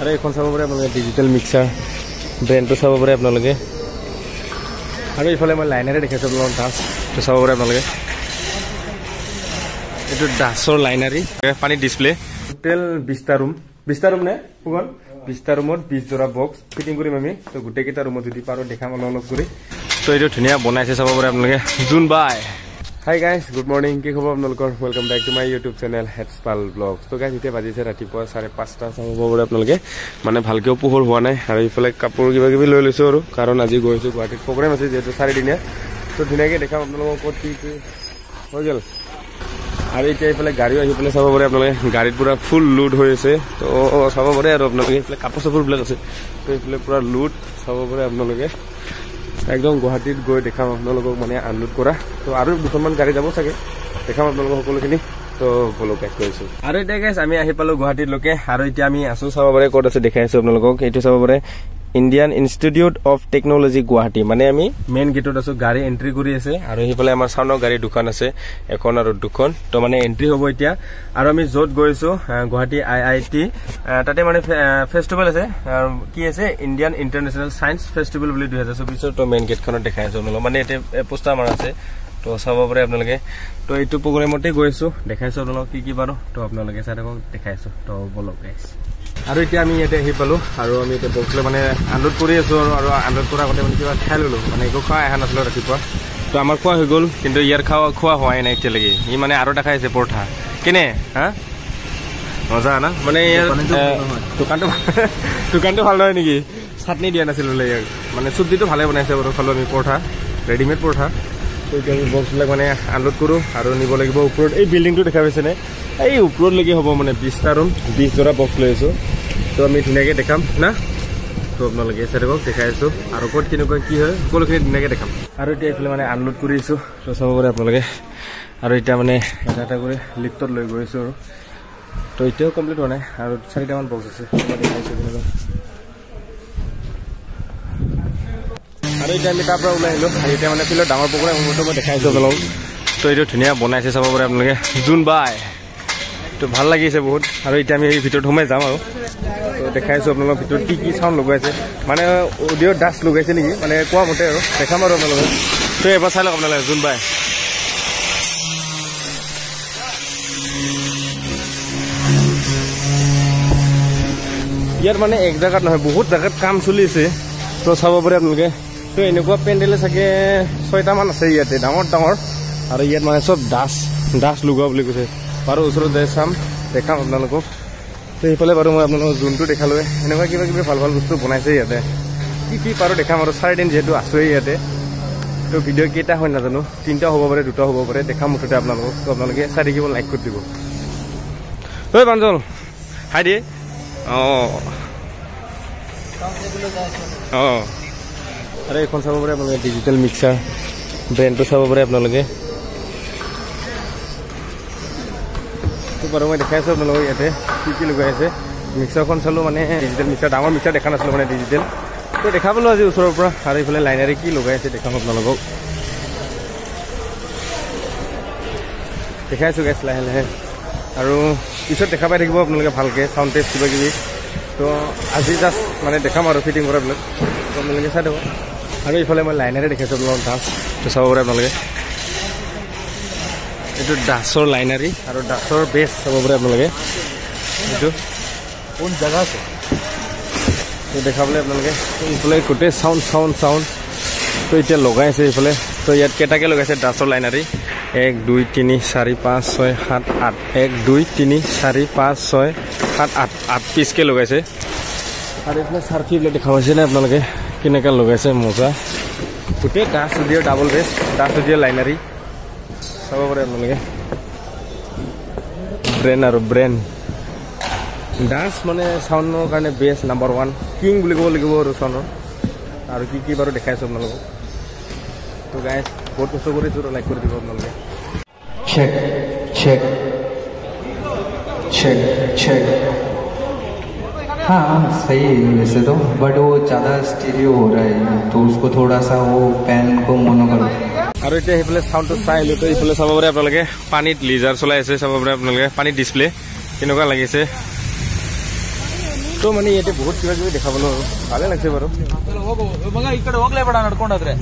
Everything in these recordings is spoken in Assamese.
আৰু এখন চাব পাৰে আপোনালোকে ডিজিটেল মিক্সাৰ ব্ৰেণ্ডটো চাব পাৰে আপোনালোকে আৰু ইফালে মই লাইনাৰে দেখাইছোঁ আপোনালোকক ডাছটো চাব পাৰে আপোনালোকে এইটো ডাছৰ লাইনাৰী পানী ডিছপ্লে টোটেল 20টা ৰুম নে পুগন 20টা ৰুমত 20 জোৰা বক্স ফিটিং কৰিম আমি তো গোটেইকেইটা ৰুমত যদি পাৰোঁ দেখাম অলপ কৰি তো এইটো ধুনীয়া বনাইছে চাব পাৰে আপোনালোকে জুন বাই হাই গাইজ গুড মৰ্নিং কি খবৰ আপোনালোকৰ welcome back to my YouTube channel হেডছপাল ব্লগ তো গাইজ এতিয়া বাজিছে ৰাতিপুৱা 5:30 চাব পাৰে আপোনালোকে মানে ভালকৈও পোহৰ হোৱা নাই আৰু ইফালে কাপোৰ কিবা কিবি লৈ লৈছোঁ আৰু কাৰণ আজি গৈছোঁ গুৱাহাটীত প্ৰগ্ৰেম আছে যিহেতু 4 দিনীয়া তো ধুনীয়াকৈ দেখাম আপোনালোকক ক'ত কি হৈ গ'ল আৰু এতিয়া এইফালে গাড়ীও আহি পেলাই চাব পাৰে আপোনালোকে গাড়ীত পুৰা ফুল লোড হৈ আছে তো চাব পাৰে আৰু আপোনালোকে এইফালে কাপোৰ চাপোৰবিলাক আছে তো এইফালে পুৰা লোড চাব পাৰে আপোনালোকে একদম গুৱাহাটীত গৈ দেখাম আপোনালোকক মানে আনলোড কৰা তো আৰু দুখনমান গাড়ী যাব চাগে দেখাম আপোনালোকক সকলোখিনি তো বলক গাইজ কৰিছোঁ আৰু এতিয়া গাইজ আমি আহি পালোঁ গুৱাহাটীলৈকে আৰু এতিয়া আমি আছোঁ চাব পাৰে ক'ত আছে দেখাই আছোঁ আপোনালোকক এইটো চাব পাৰে Indian institute of technology Guwahati মানে আমি মেইন গেটত আছোঁ গাড়ী এণ্ট্ৰি কৰি আছে আৰু সেইফালে আমাৰ চাউনৰ গাড়ী দুখন আছে এখন আৰু দুখন তো মানে এণ্ট্ৰি হ'ব এতিয়া আৰু আমি য'ত গৈছোঁ গুৱাহাটী IIT তাতে মানে ফেষ্টিভেল আছে কি আছে ইণ্ডিয়ান ইণ্টাৰনেশ্যনেল ছায়েন্স ফেষ্টিভেল বুলি 2024 তো মেইন গেটখনত দেখাই আছোঁ আপোনালোকক মানে এতিয়া পোষ্টাৰ মাৰা আছে তো চাব পাৰে আপোনালোকে তো এইটো প্ৰগ্ৰেমতে গৈছোঁ দেখাইছোঁ আপোনালোকক কি বাৰু তো আপোনালোকে চাই থাকক দেখাইছোঁ তো বলক গাইজ আৰু এতিয়া আমি ইয়াতে আহি পালোঁ আৰু আমি এতিয়া বক্সলৈ মানে আনলোড কৰি আছোঁ আৰু আনলোড কৰাৰ আগতে মানে কিবা খাই ল'লোঁ মানে একো খোৱা অহা নাছিলোঁ ৰাতিপুৱা তো আমাৰ খোৱা হৈ গ'ল কিন্তু ইয়াৰ খোৱা হোৱাই নাই এতিয়ালৈকে ই মানে আৰু এটা খাইছে পৰঠা কেনে হা মজা না মানে ইয়াৰ দোকানটো ভাল নহয় নেকি চাটনি দিয়া নাছিল বোলে ইয়াক মানে চব্জিটো ভালে বনাইছে বাৰু খালোঁ আমি পৰঠা ৰেডিমেড পৰঠা তো এতিয়া আমি বক্সবিলাক মানে আনলোড কৰোঁ আৰু নিব লাগিব ওপৰত এই বিল্ডিংটো দেখা পাইছেনে এই ওপৰলৈকে হ'ব মানে 20টা ৰুম 20 জোৰা বক্স লৈ আছোঁ তো আমি ধুনীয়াকৈ দেখাম না তো আপোনালোকে চাই থাকক দেখাই আছোঁ আৰু ক'ত কেনেকুৱা কি হয় সকলোখিনি ধুনীয়াকৈ দেখাম আৰু এতিয়া এইফালে মানে আনলোড কৰি আছোঁ তো চাব পাৰে আপোনালোকে আৰু এতিয়া মানে এটা কৰি লিফ্টত লৈ গৈ আছোঁ আৰু তো এতিয়াও কমপ্লিট হোৱা নাই আৰু 4টামান বক্স আছে দেখাইছোঁ তেনেকুৱা আৰু এতিয়া আমি তাৰ পৰা ওলাই আহিলোঁ আৰু এতিয়া মানে ফিল্ডত ডাঙৰ প্ৰগ্ৰেম সময়টো মই দেখাইছোঁ আপোনালোকক তো এইটো ধুনীয়া বনাইছে চাব পাৰে আপোনালোকে জুন বাই তো ভাল লাগিছে বহুত আৰু এতিয়া আমি এই ভিতৰত সোমাই যাম আৰু তো দেখাইছোঁ আপোনালোকৰ ভিতৰত কি চাউণ্ড লগাইছে মানে অডিঅ' ডাষ্ট লগাইছে নেকি মানে কোৱা মতে আৰু দেখাম আৰু আপোনালোকে তো এবাৰ চাই লওক আপোনালোকে জুন বাই ইয়াত মানে এক জেগাত নহয় বহুত জেগাত কাম চলি আছে তো চাব পাৰে আপোনালোকে তো এনেকুৱা পেণ্ডেলে চাগে 6টামান আছে ইয়াতে ডাঙৰ আৰু ইয়াত মানে চব ডাষ্ট লগোৱা বুলি কৈছে বাৰু ওচৰত যাই চাম দেখাম আপোনালোকক তো সেইফালে বাৰু মই আপোনালোকক জোনটো দেখালোঁ এনেকুৱা কিবা কিবি ভাল বস্তু বনাইছে ইয়াতে কি পাৰোঁ দেখাম আৰু 4 দিন যিহেতু আছোঁৱেই ইয়াতে তো ভিডিঅ' কেইটা হয় নাজানো 3টা হ'ব পাৰে 2টা হ'ব পাৰে দেখাম মুঠতে আপোনালোকক তো আপোনালোকে চাই থাকিব লাইক কৰি দিব ঐ প্ৰাঞ্জল হাই দিয়ে আৰু এইখন চাব পাৰে আপোনালোকে ডিজিটেল মিক্সাৰ ব্ৰেণ্ডটো চাব পাৰে আপোনালোকে তো বাৰু মই দেখাইছোঁ আপোনালোকক ইয়াতে কি লগাই আছে মিক্সাৰখন চালোঁ মানে ডিজিটেল মিক্সাৰ ডাঙৰ মিক্সাৰ দেখা নাছিলোঁ মানে ডিজিটেল তো দেখা পালোঁ আজি ওচৰৰ পৰা আৰু এইফালে লাইনাৰে কি লগাই আছে দেখাম আপোনালোকক দেখাইছোঁ গেছ লাহে লাহে আৰু পিছত দেখা পাই থাকিব আপোনালোকে ভালকৈ চাউণ্ড টেষ্ট কিবা কিবি তো আজি জাষ্ট মানে দেখাম আৰু ফিটিং কৰাবিলাক তো আপোনালোকে চাই দিব আৰু এইফালে মই লাইনাৰে দেখাইছোঁ আপোনালোকক ডাছটো চাব পাৰে আপোনালোকে এইটো ডাছৰ লাইনাৰী আৰু ডাছৰ বেছ চাব পাৰে আপোনালোকে এইটো কোন জেগা আছে দেখাবলৈ আপোনালোকে এইফালে গোটেই চাউণ্ড তো এতিয়া লগাই আছে এইফালে তো ইয়াত কেইটাকৈ লগাইছে ডাছৰ লাইনাৰী 1 2 3 4 5 6 7 8 1 2 3 4 5 6 7 8 পিচকৈ লগাইছে আৰু এইফালে চাৰ্ফিবিলাক দেখা পাইছেনে আপোনালোকে কেনেকৈ লগাইছে মজা গোটেই ডাছ উদিঅ' ডাবল বেছ ডাছ উদিঅ' লাইনাৰী চাব পাৰে আপোনালোকে ব্ৰেণ্ড ডান্স মানে চাউণ্ডৰ কাৰণে বেষ্ট নাম্বাৰ 1 কিং বুলি ক'ব লাগিব আৰু চাউণ্ডৰ আৰু কি বাৰু দেখাইছোঁ আপোনালোকক তো গাইজ বহুত কষ্ট কৰিছোঁ লাইক কৰি দিব আপোনালোকে check हाँ सही है वैसे तो बट वो ज़्यादा स्टीरियो हो रहा है तो उसको थोड़ा सा वो पैन को मोनो करो আৰু এতিয়া সেইফালে চাউণ্ডটো চাই আহিলোঁ তো এইফালে চাব পাৰে আপোনালোকে পানীত লিজাৰ চলাই আছে চাব পাৰে আপোনালোকে পানীত ডিছপ্লে কেনেকুৱা লাগিছে তো মানে ইয়াতে বহুত কিবা কিবি দেখা পালো আৰু ভালে লাগছে বাৰু ఇక్కడ ಹೋಗ್ಲೇಬೇಡ ನಡ್ಕೊಂಡೋದ್ರೆ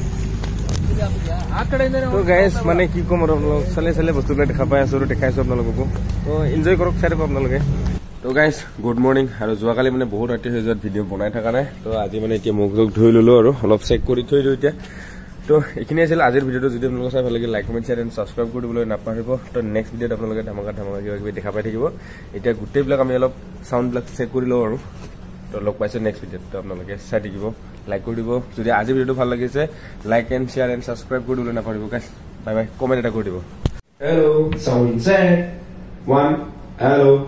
তো গাইজ মানে কি ক'ম আৰু আপোনালোক চালে বস্তুবিলাক দেখা পাই আছো আৰু দেখাইছো আপোনালোককো তো এনজয় কৰক চাই থাকক আপোনালোকে তো গাইজ গুড মৰ্ণিং আৰু যোৱাকালি মানে বহুত ৰাতি হৈ যোৱাত ভিডিঅ' বনাই থকা নাই তো আজি মানে এতিয়া মুখ চুখ ধুই ললো আৰু অলপ চেক কৰি থৈ দিওঁ এতিয়া তো এইখিনি আছিল আজিৰ ভিডিঅ'টো যদি আপোনালোকে চাই ভাল লাগিল like comment share and subscribe কৰি দিবলৈ নাপাহৰিব তো নেক্সট ভিডিঅ'ত আপোনালোকে ধামাকা কিবা কিবি দেখা পাই থাকিব এতিয়া গোটেইবিলাক আমি অলপ চাউণ্ডবিলাক চেক কৰি লওঁ আৰু তো লগ পাইছো নেক্সট ভিডিঅ'ত তো আপোনালোকে চাই থাকিব লাইক কৰি দিব যদি আজি ভিডিঅ'টো ভাল লাগিছে like and share and subscribe কৰি দিবলৈ নাপাহৰিব গাইজ বাই বাই কমেণ্ট এটা কৰি দিব hello' sound check 1 hello'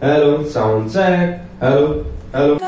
hello' sound check hello' hello'